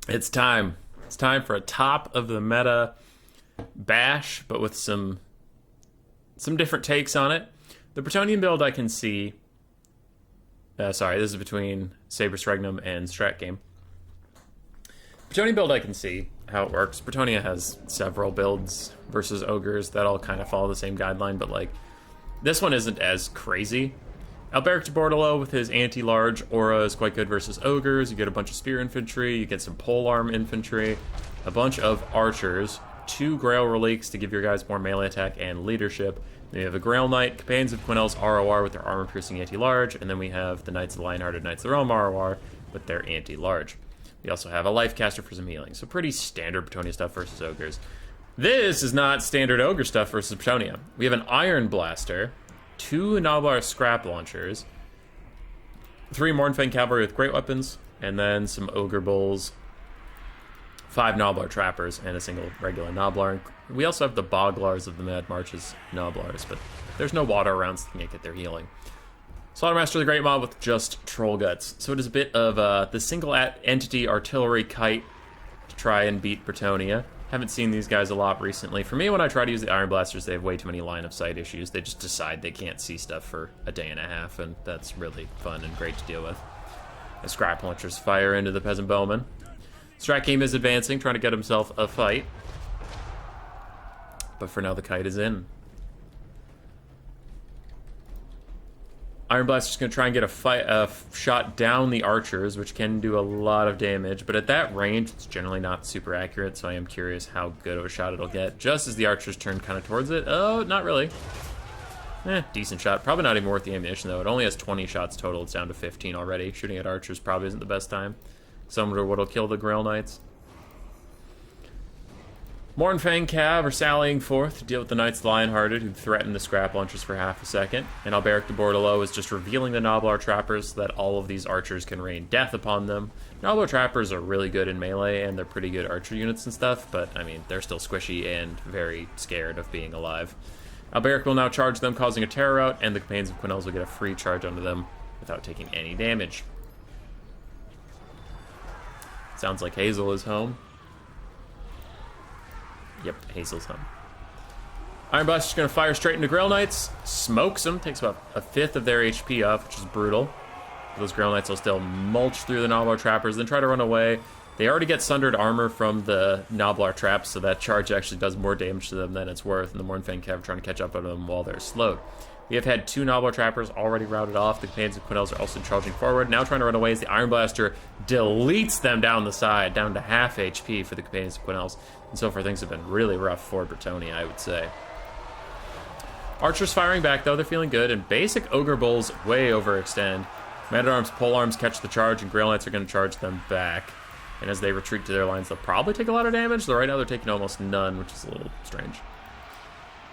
It's time. It's time for a top of the meta bash, but with some different takes on it. The Bretonian build I can see. Sorry, this is between Saber Regnum and Strat Game. Bretonian build I can see how it works. Bretonia has several builds versus ogres that all kind of follow the same guideline, but like this one isn't as crazy. Alberic de Bordeleau with his anti-large aura is quite good versus ogres. You get a bunch of spear infantry, you get some polearm infantry, a bunch of archers, 2 Grail relics to give your guys more melee attack and leadership. Then you have a Grail Knight, Companions of Quinel's ROR with their armor-piercing anti-large, and then we have the Knights of the Lionhearted Knights of the Realm ROR with their anti-large. We also have a Life Caster for some healing, so pretty standard Bretonia stuff versus ogres. This is not standard ogre stuff versus Bretonia. We have an Ironblaster, 2 Noblar Scrap Launchers, 3 Mournfang Cavalry with great weapons, and then some Ogre Bulls, 5 Noblar Trappers, and a single regular Noblar. We also have the Boglars of the Mad Marches Noblars, but there's no water around, so they can't get their healing. Slaughtermaster the Great Mob with just Troll Guts. So it is a bit of the single entity artillery kite to try and beat Bretonia. Haven't seen these guys a lot recently. For me, when I try to use the Iron Blasters, they have way too many line of sight issues. They just decide they can't see stuff for a day and a half, and that's really fun and great to deal with. The Scrap Launchers fire into the Peasant Bowman. Strat Game is advancing, trying to get himself a fight. But for now, the kite is in. Iron Blaster's going to try and get a shot down the archers, which can do a lot of damage, but at that range, it's generally not super accurate, so I am curious how good of a shot it'll get. Just as the archers turn kind of towards it. Oh, not really. Decent shot. Probably not even worth the ammunition, though. It only has 20 shots total. It's down to 15 already. Shooting at archers probably isn't the best time. Summoner what'll kill the Grail Knights. Mournfang Cav are sallying forth to deal with the Knights of the Lionhearted, who threaten the Scrap Launchers for half a second. And Alberic de Bordeleau is just revealing the Noblar Trappers so that all of these archers can rain death upon them. Noblar Trappers are really good in melee, and they're pretty good archer units and stuff, but, I mean, they're still squishy and very scared of being alive. Alberic will now charge them, causing a terror out, and the Companions of Quinel's will get a free charge onto them without taking any damage. Sounds like Hazel is home. Yep, Hazel's home. Iron Blaster's going to fire straight into Grail Knights. Smokes them. Takes about a fifth of their HP off, which is brutal. Those Grail Knights will still mulch through the Noblar Trappers, then try to run away. They already get sundered armor from the Noblar Traps, so that charge actually does more damage to them than it's worth, and the Mournfang Cav are trying to catch up on them while they're slowed. We have had 2 Noblar Trappers already routed off. The Companions of Quinel's are also charging forward. Now trying to run away as the Iron Blaster deletes them down the side, down to half HP for the Companions of Quinel's. And so far, things have been really rough for Bretonia, I would say. Archers firing back, though. They're feeling good. And basic Ogre Bulls way overextend. Man-at-Arms, Polearms catch the charge, and Grail Knights are going to charge them back. And as they retreat to their lines, they'll probably take a lot of damage, though right now they're taking almost none, which is a little strange.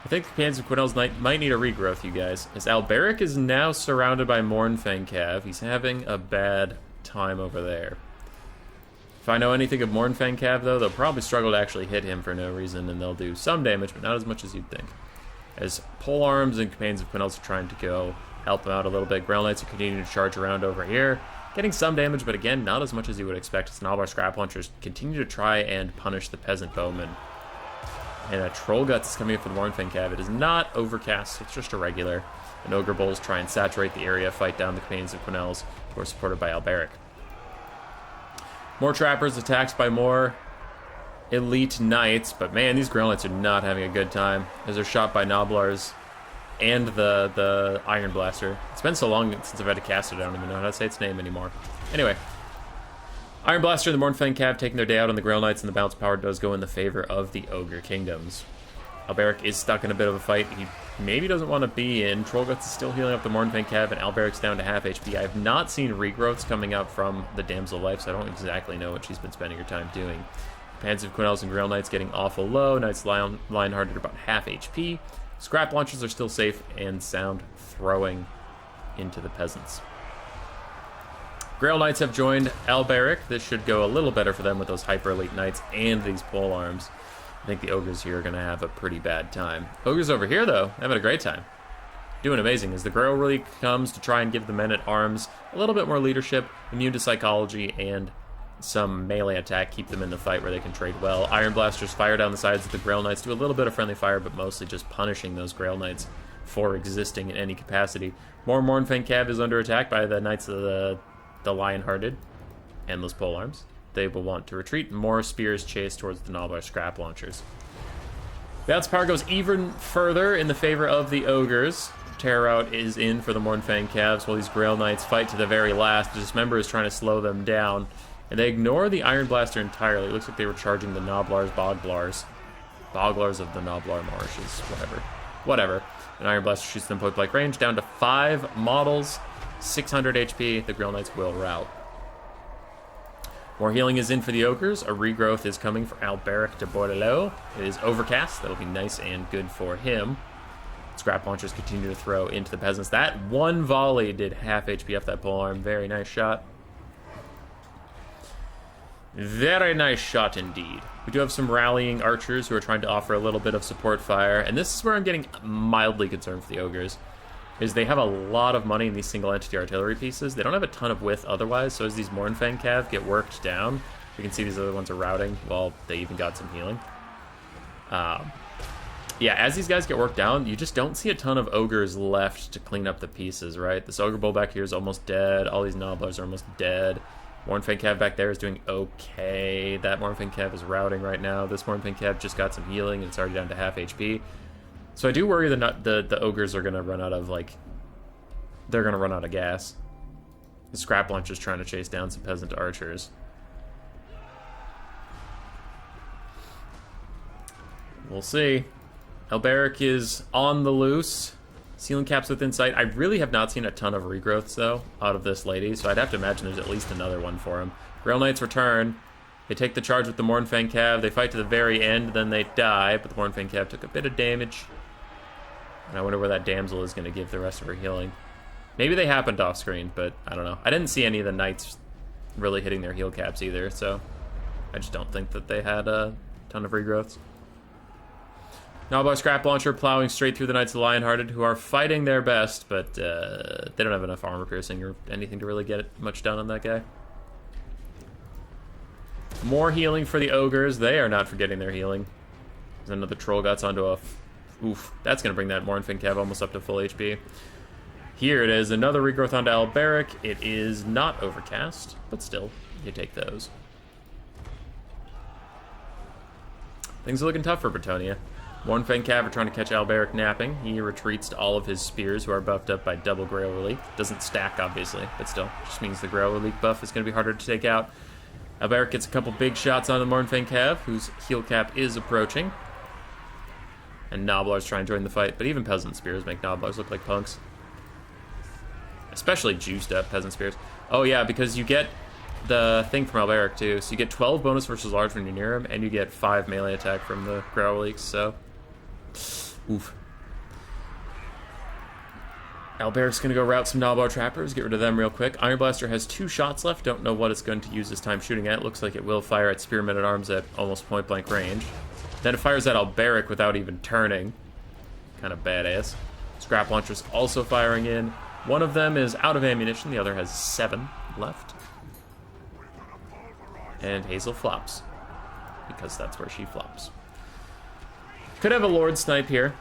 I think the Companions of Quinel's might need a regrowth, you guys. As Alberic is now surrounded by Mournfang Cav, he's having a bad time over there. If I know anything of Mournfang Cav, though, they'll probably struggle to actually hit him for no reason, and they'll do some damage, but not as much as you'd think. As Polearms and Companions of Quinel's are trying to go help them out a little bit, Grail Knights are continuing to charge around over here, getting some damage, but again, not as much as you would expect, as Noblar Scrap Launchers continue to try and punish the Peasant Bowmen. And a Troll Guts is coming in for the Mournfang Cav. It is not Overcast, it's just a regular. And Ogre Bulls try and saturate the area, fight down the Companions of Quinel's, who are supported by Alberic. More Trappers attacked by more Elite Knights, but man, these Grail Knights are not having a good time, as they're shot by Noblars and the Iron Blaster. It's been so long since I've had to cast it, I don't even know how to say its name anymore. Anyway. Iron Blaster and the Mournfang Cav taking their day out on the Grail Knights, and the balance power does go in the favor of the Ogre Kingdoms. Alberic is stuck in a bit of a fight he maybe doesn't want to be in. Trollguts is still healing up the Mournfang Cav, and Alberic's down to half HP. I have not seen regrowths coming up from the Damsel of Life, so I don't exactly know what she's been spending her time doing. Companions of Quinel's and Grail Knights getting awful low. Knights Lionhearted are about half HP. Scrap Launchers are still safe, and Sound throwing into the Peasants. Grail Knights have joined Alberic. This should go a little better for them with those Hyper Elite Knights and these Polearms. I think the Ogres here are going to have a pretty bad time. Ogres over here, though, having a great time. Doing amazing as the Grail Relic comes to try and give the Men-at-Arms a little bit more leadership, immune to psychology, and some melee attack, keep them in the fight where they can trade well. Ironblasters fire down the sides of the Grail Knights, do a little bit of friendly fire, but mostly just punishing those Grail Knights for existing in any capacity. More Mournfang Cav is under attack by the Knights of the Lionhearted, Endless Polearms. They will want to retreat. More spears chase towards the Gnawbar Scrap Launchers. Bounce power goes even further in the favor of the Ogres. Terror Out is in for the Mournfang Cavs while these Grail Knights fight to the very last. The Dismember is trying to slow them down. And they ignore the Iron Blaster entirely. It looks like they were charging the Gnoblars, Boglars. Boglars of the Gnoblar Marshes. Whatever. An Iron Blaster shoots them point blank range down to 5 models. 600 HP. The Grail Knights will rout. More healing is in for the Ogres. A regrowth is coming for Alberic de Bordelot. It is overcast. That'll be nice and good for him. Scrap Launchers continue to throw into the Peasants. That one volley did half HP off that polearm. Very nice shot. Very nice shot indeed. We do have some rallying archers who are trying to offer a little bit of support fire, and this is where I'm getting mildly concerned for the Ogres, is they have a lot of money in these single entity artillery pieces. They don't have a ton of width otherwise, so as these Mournfang Cav get worked down, you can see these other ones are routing while they even got some healing. Yeah, as these guys get worked down, you just don't see a ton of Ogres left to clean up the pieces, right? This Ogre Bull back here is almost dead. All these Gnoblars are almost dead. Mournfang Cav back there is doing okay. That Mournfang Cav is routing right now. This Mournfang Cav just got some healing and it's already down to half HP. So I do worry that the Ogres are going to run out of, like, they're going to run out of gas. The Scrap Launcher's trying to chase down some Peasant Archers. We'll see. Alberic is on the loose. Sealing Caps within sight. I really have not seen a ton of regrowths, though, out of this lady, so I'd have to imagine there's at least another one for him. Grail Knights return. They take the charge with the Mournfang Cav. They fight to the very end, then they die, but the Mournfang Cav took a bit of damage. And I wonder where that damsel is going to give the rest of her healing. Maybe they happened off screen, but I don't know. I didn't see any of the Knights really hitting their heal caps either, so I just don't think that they had a ton of regrowths. Gnawbar Scrap Launcher plowing straight through the Knights of the Lionhearted, who are fighting their best, but they don't have enough armor piercing or anything to really get much done on that guy. More healing for the Ogres. They are not forgetting their healing. There's another Troll Guts onto a... Oof, that's going to bring that Mournfang Cav almost up to full HP. Here it is, another regrowth onto Alberic. It is not overcast, but still, you take those. Things are looking tough for Bretonnia. Mournfang Cav are trying to catch Alberic napping. He retreats to all of his spears, who are buffed up by double Grail Relic. Doesn't stack, obviously, but still, just means the Grail Relic buff is going to be harder to take out. Alberic gets a couple big shots on the Mournfang Cav, whose heal cap is approaching. And Gnoblars try and join the fight, but even Peasant Spears make Gnoblars look like punks. Especially juiced up Peasant Spears. Oh yeah, because you get the thing from Alberic too. So you get 12 bonus versus large when you're near him, and you get 5 melee attack from the Grail Relics, so... Oof. Alberic's going to go route some Gnawbar Trappers, get rid of them real quick. Ironblaster has 2 shots left. Don't know what it's going to use this time shooting at. Looks like it will fire at Spearmen at Arms at almost point-blank range. Then it fires at Alberic without even turning. Kind of badass. Scrap Launcher's also firing in. One of them is out of ammunition. The other has 7 left. And Hazel flops. Because that's where she flops. Could have a Lord Snipe here.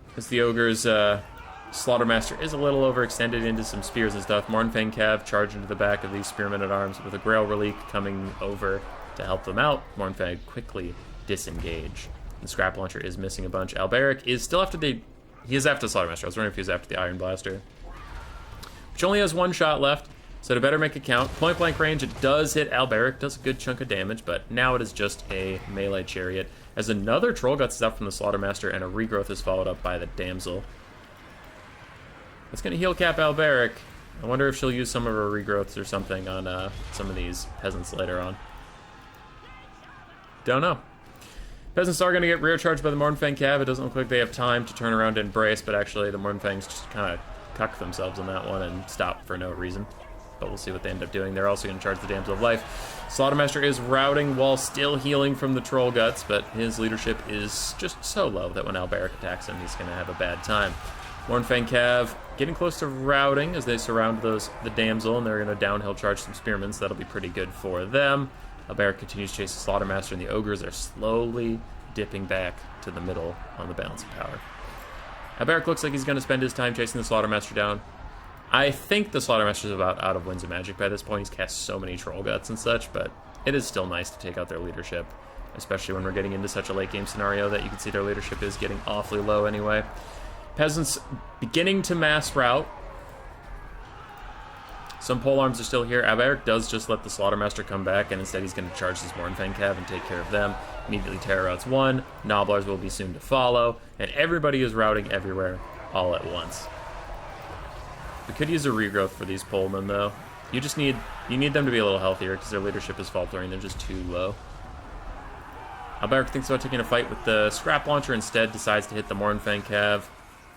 Because the Ogre's Slaughtermaster is a little overextended into some spears and stuff. Mournfang Cav charge into the back of these Spearmen at Arms with a Grail Relic coming over to help them out. Mournfang quickly disengage. The Scrap Launcher is missing a bunch. Alberic is still after the... He is after the Slaughtermaster. I was wondering if he was after the Iron Blaster. Which only has 1 shot left, so to better make it count. Point blank range, it does hit Alberic, does a good chunk of damage, but now it is just a melee chariot. As another Troll Guts is out from the Slaughtermaster, and a regrowth is followed up by the Damsel. That's going to heal cap Alberic. I wonder if she'll use some of her regrowths or something on some of these peasants later on. Don't know. Peasants are going to get rear charged by the Mournfang Cav. It doesn't look like they have time to turn around and brace, but actually the Mournfangs just kind of cuck themselves on that one and stop for no reason. But we'll see what they end up doing. They're also going to charge the Damsel of Life. Slaughtermaster is routing while still healing from the Troll Guts, but his leadership is just so low that when Alberic attacks him, he's going to have a bad time. Mornfang Cav getting close to routing as they surround the damsel, and they're going to downhill charge some spearmen, so that'll be pretty good for them. Alberic continues to chase the Slaughtermaster, and the ogres are slowly dipping back to the middle on the balance of power. Alberic looks like he's going to spend his time chasing the Slaughtermaster down. I think the Slaughtermaster's about out of Winds of Magic by this point. He's cast so many Troll Guts and such, but it is still nice to take out their leadership, especially when we're getting into such a late game scenario that you can see their leadership is getting awfully low anyway. Peasants beginning to mass route. Some polearms are still here. Alberic does just let the Slaughtermaster come back, and instead he's going to charge this Mornfang Cav and take care of them. Immediately terror routes one. Nobblers will be soon to follow, and everybody is routing everywhere all at once. We could use a regrowth for these polemen, though. You need them to be a little healthier because their leadership is faltering. They're just too low. Alberic thinks about taking a fight with the Scrap Launcher, instead decides to hit the Mornfang Cav.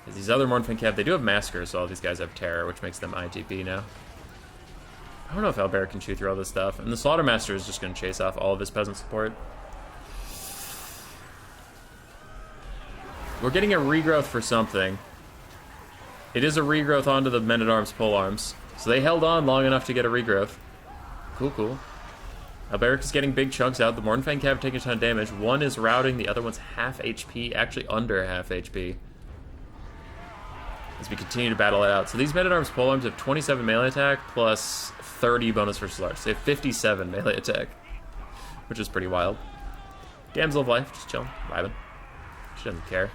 As these other Mornfang Cav, they do have Massacre, so all these guys have Terror, which makes them ITP now. I don't know if Alberic can chew through all this stuff. And the Slaughtermaster is just going to chase off all of his peasant support. We're getting a regrowth for something. It is a regrowth onto the Men-at-Arms polearms. So they held on long enough to get a regrowth. Cool, cool. Alberic is getting big chunks out. The Mornfang Cav taking a ton of damage. One is routing, the other one's half HP, actually under half HP. As we continue to battle it out. So these Men-at-Arms polearms have 27 melee attack plus 30 bonus versus large. So they have 57 melee attack, which is pretty wild. Damsel of Life, just chilling, vibing. She doesn't care.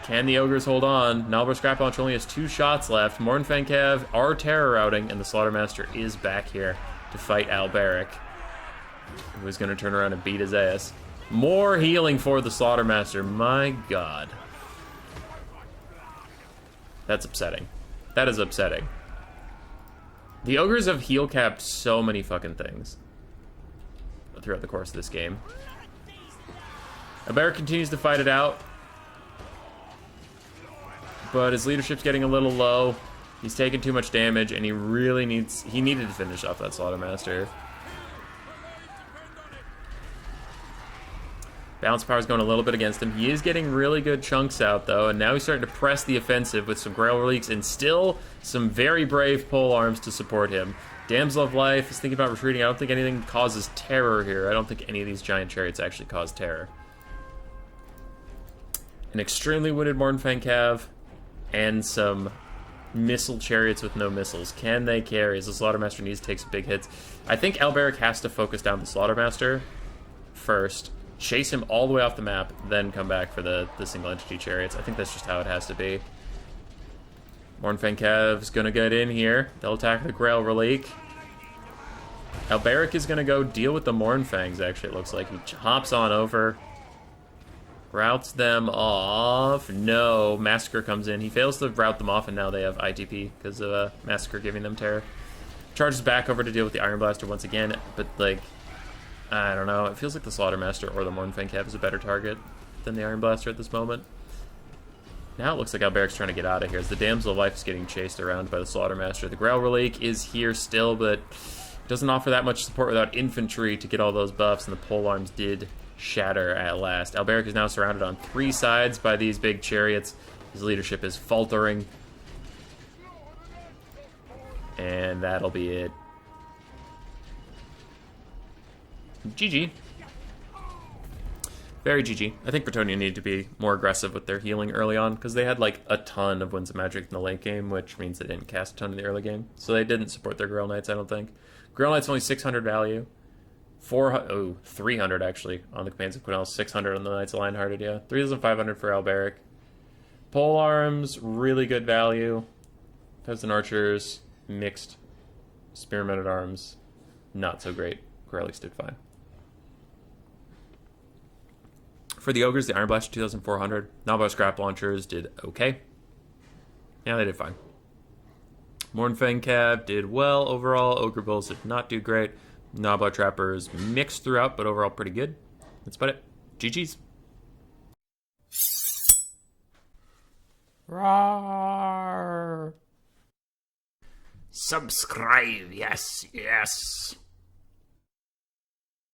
Can the ogres hold on? Nobblers Scrap Launcher only has 2 shots left. Mornfang Cav are terror routing, and the Slaughtermaster is back here to fight Alberic, who's going to turn around and beat his ass. More healing for the Slaughtermaster. My god. That's upsetting. That is upsetting. The ogres have heal capped so many fucking things throughout the course of this game. Alberic continues to fight it out, but his leadership's getting a little low. He's taking too much damage, and he needed to finish off that Slaughtermaster. Balance power is going a little bit against him. He is getting really good chunks out, though, and now he's starting to press the offensive with some Grail Reliques and still some very brave polearms to support him. Damsel of Life is thinking about retreating. I don't think anything causes terror here. I don't think any of these giant chariots actually cause terror. An extremely wounded Mornfang Cav and some missile chariots with no missiles. Can they carry as the Slaughtermaster needs to take some big hits? I think Alberic has to focus down the Slaughtermaster first, chase him all the way off the map, then come back for the single entity chariots. I think that's just how it has to be. Mornfang Cav's gonna get in here. They'll attack the Grail Relique. Alberic is gonna go deal with the Mornfangs, actually, it looks like. He hops on over, routes them off. No, Massacre comes in. He fails to route them off, and now they have ITP because of Massacre giving them terror. Charges back over to deal with the Ironblaster once again, but, like, I don't know. It feels like the Slaughtermaster or the Mornfang Cav is a better target than the Ironblaster at this moment. Now it looks like Alberic's trying to get out of here as the Damsel of Life is getting chased around by the Slaughtermaster. The Grail Relique is here still, but doesn't offer that much support without infantry to get all those buffs, and the polearms did shatter at last. Alberic is now surrounded on 3 sides by these big chariots. His leadership is faltering. And that'll be it. GG. Very GG. I think Bretonnia needed to be more aggressive with their healing early on, because they had like a ton of Winds of Magic in the late game, which means they didn't cast a ton in the early game. So they didn't support their Grail Knights, I don't think. Grail Knight's only 600 value. 300 actually on the Commands of Quinel, 600 on the Knights of Lionhearted, yeah. 3,500 for Alberic. Polearms, really good value. Peasant Archers, mixed. Spearmen at Arms, not so great. Grailies did fine. For the Ogres, the Ironblaster 2,400. Nobblers Scrap Launchers did okay. Yeah, they did fine. Mornfang Cav did well overall. Ogre Bulls did not do great. Nobbler Trappers mixed throughout, but overall pretty good. That's about it. GG's. Roar. Subscribe, yes, yes.